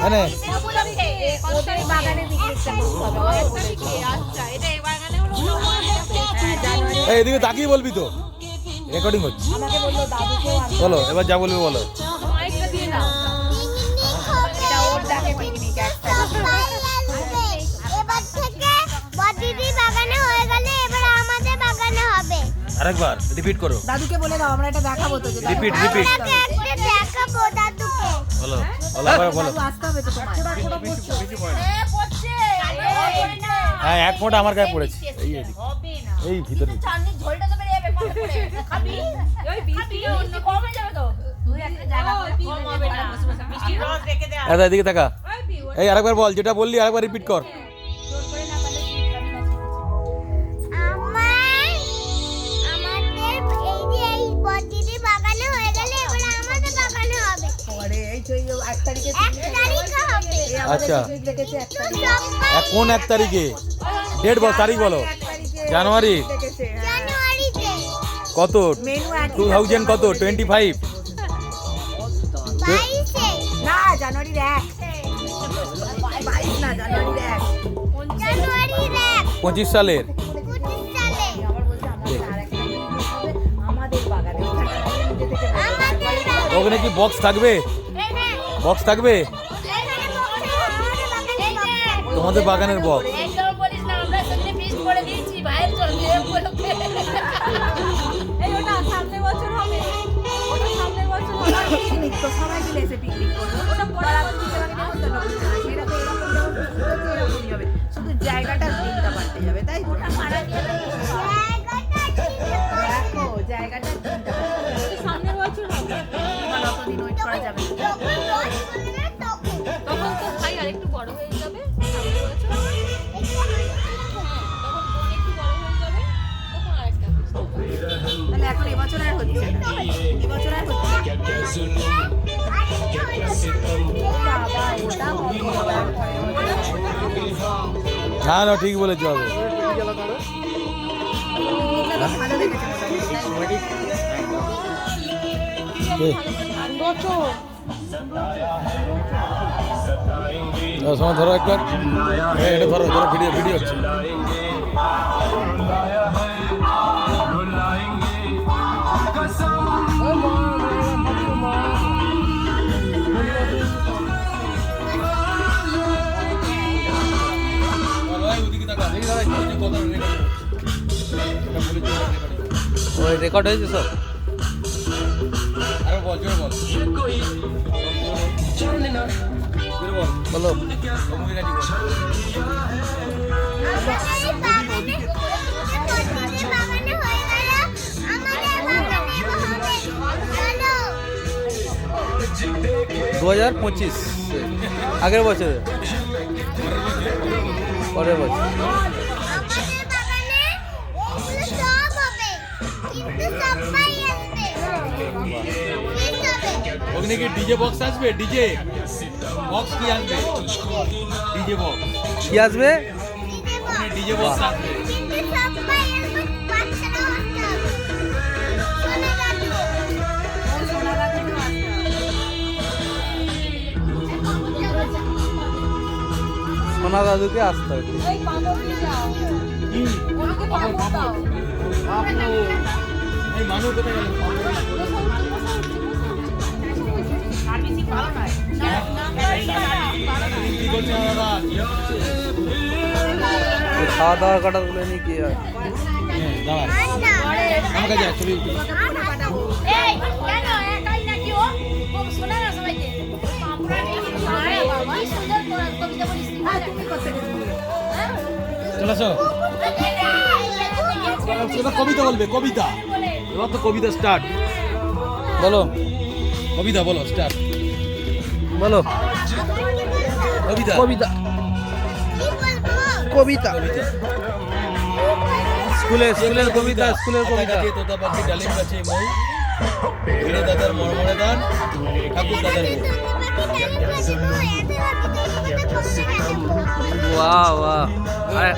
মানে এদিকে তাকিয়ে বলবি তো, রেকর্ডিং হচ্ছে। বলো এবার যা বলবি বলো। আরেকবার রিপিট করো। দাদুকে বলে দাও আমরা এটা দেখাবো তো। রিপিট রিপিট দেখাবো দাদুকে। বলো বলো বলো। আসতে হবে তো তোমার। হ্যাঁ এক ফোঁটা আমার গায়ে পড়েছে। এই ভিতরে ঝোলটা তো বেরিয়ে যাবে খাবি ওই বিপি অন্য কম হয়ে যাবে তো। তুই একটা জায়গা করে কম হবে না। মিষ্টি রস রেখে দে। দাদা এদিকে তাকা। এই আরেকবার বল, যেটা বললি আরেকবার রিপিট কর। আচ্ছা কোন 1 তারিখে? ডেট বল, তারিখ বলো। জানুয়ারি কত? 2000 কত? 25 না জানুয়ারি 1 22 না জানুয়ারি 1 25 সালের। আমাদের বাগানে ওখানে কি বক্স থাকবে? বক্স থাকবে তোমাদের বাগানের বক্স? একদম বলিস না, আমরা সামনে ফিক্স করে দিয়েছি ভাইয়ের জন্য বলো। এই ওটা সামনে বছর হবে, ওটা সামনে বছর হবে। পিকনিক তো সবাই মিলে এসে পিকনিক করব। ওটা পড়া করতে লাগে না, করতে না। সেটা তো এরকম যেমন এরকমই হবে, শুধু জায়গাটা দিনটা পাল্টে যাবে, তাই তো? ওটা মারা দিয়ে দেখো জায়গাটা দিনটা সামনে বছর হবে। মানে অতদিন ওয়েট করা যাবে না। তখন তো ভাই আরেকটু বড় হয়ে যাবে, সামনে বছর তখন বোন একটু বড় হয়ে যাবে, তখন আরেকটা তাহলে এখন এবছর আর হচ্ছে না, এবছর আর হচ্ছে না না ঠিক বলেছ হবে। ভালো লেগেছে সময় ধরো একটা, এটা ধরো ধরো, ভিডিও ভিডিও হচ্ছে। রেকর্ড হয়েছে সব। আরে বল জোরে বল, বলো। দু 2025 আগের বছরে, পরের বছর। ওখানে কি ডিজে বক্স আসবে? ডিজে বক্স কি আসবে? ডিজে বক্স কি আসবে? ডিজে বক্স আসবে। সোনা দাদুকে আসতে হবে। এই মানু কোথায় গেল? খাওয়া দাওয়া কাটা গুলো নিয়ে কি হয়? আমার কাছে ছবি চলে আসো। এবার কবিতা বলবে, কবিতা। এবার তো কবিতা স্টার্ট। বলো কবিতা, বলো স্টার্ট, বলো কবিতা। কবিতা কবিতা স্কুলের কবিতা, স্কুলের কবিতা। তোতা পাখি ডালিম গাছে মৌ, ভিড়ে দাদার মরমরে দান, ঠাকুর দাদার বউ। বাহ বাহ।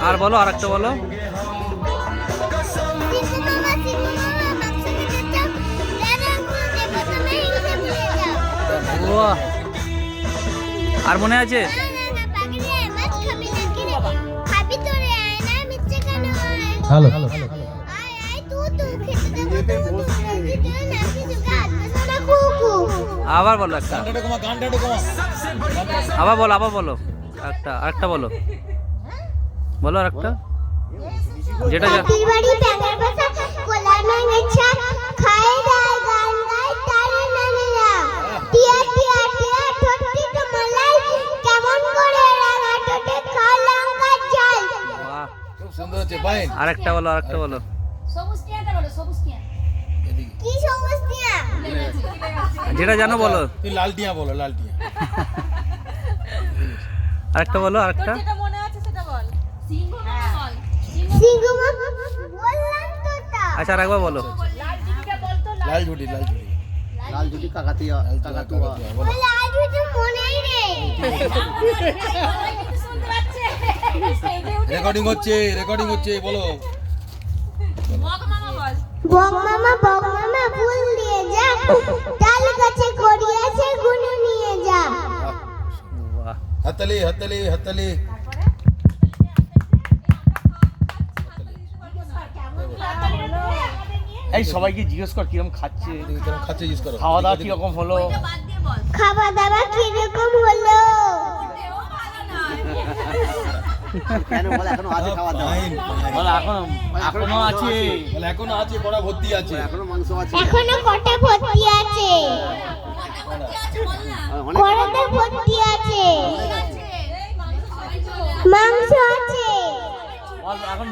আর বলো, আরেকটা বলো। বাহ আর মনে আছে? হ্যালো আবার বলো একটা, গানটা কমা, গানটা কমা। আবার বলো আরেকটা বলো আরেকটা, যেটা বাহ, খুব সুন্দর হচ্ছে বাইন। আরেকটা বলো সবুজ টিয়াটা বলো, সবুজ টিয়া। এদিকে যেটা জানো বলো। তুই লাল টিয়া বলো, লাল টিয়া। আরেকটা বলো আরেকটা। যেটা মনে আছে সেটা বল। সিংহ বল। আচ্ছা আরেকবার বলো। লাল টিকিটা বল তো, লাল ঝুটি, লাল ঝুটি। লাল দুটি কাকাতুয়া কাকাতুয়া বলো। কিন্তু শুনতে পাচ্ছে। স্টেজে উঠে রেকর্ডিং হচ্ছে, বলো। মগ মামা বল। বক মামা ফুল দিয়ে যা, ডাল গাছে করিয়াছে গুনু নিয়ে যা। বাহ, হাততালি, হাততালি, হাততালি। এই সবাইকে জিজ্ঞেস কর কিরকম খাচ্ছে, কেমন খাচ্ছে জিজ্ঞেস করো। খাওয়া দাওয়া কিরকম হলো। বাদ দিয়ে বল। খাওয়া দাওয়া কিরকম হলো? এও ভালো না। কেন বলে এখনো আছে খাওয়া দাওয়া বাইন, বাইন। বলো এখনো আছে। বলে এখনো আছে, বড়া ভর্তি আছে। এখনো মাংস আছে এখনো কটা ভর্তি আছে? কি আছে বল না। অনেক কড়াতে ভর্তি আছে, এই মাংস সবাই চলে মাংস আছে, বল এখন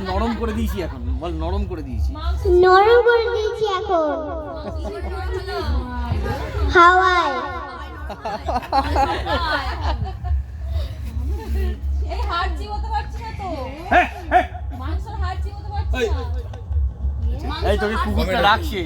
নরম করে দিয়েছি, এখন বল নরম করে দিয়েছি। মাংস নরম করে দিয়েছি এখন হাওয়ায়। এই হাড় চিবোতে পারছি না তো। মাংসের হাড় চিবোতে পারছি এই, না। এই তোকে কুকুরটা রাখছে।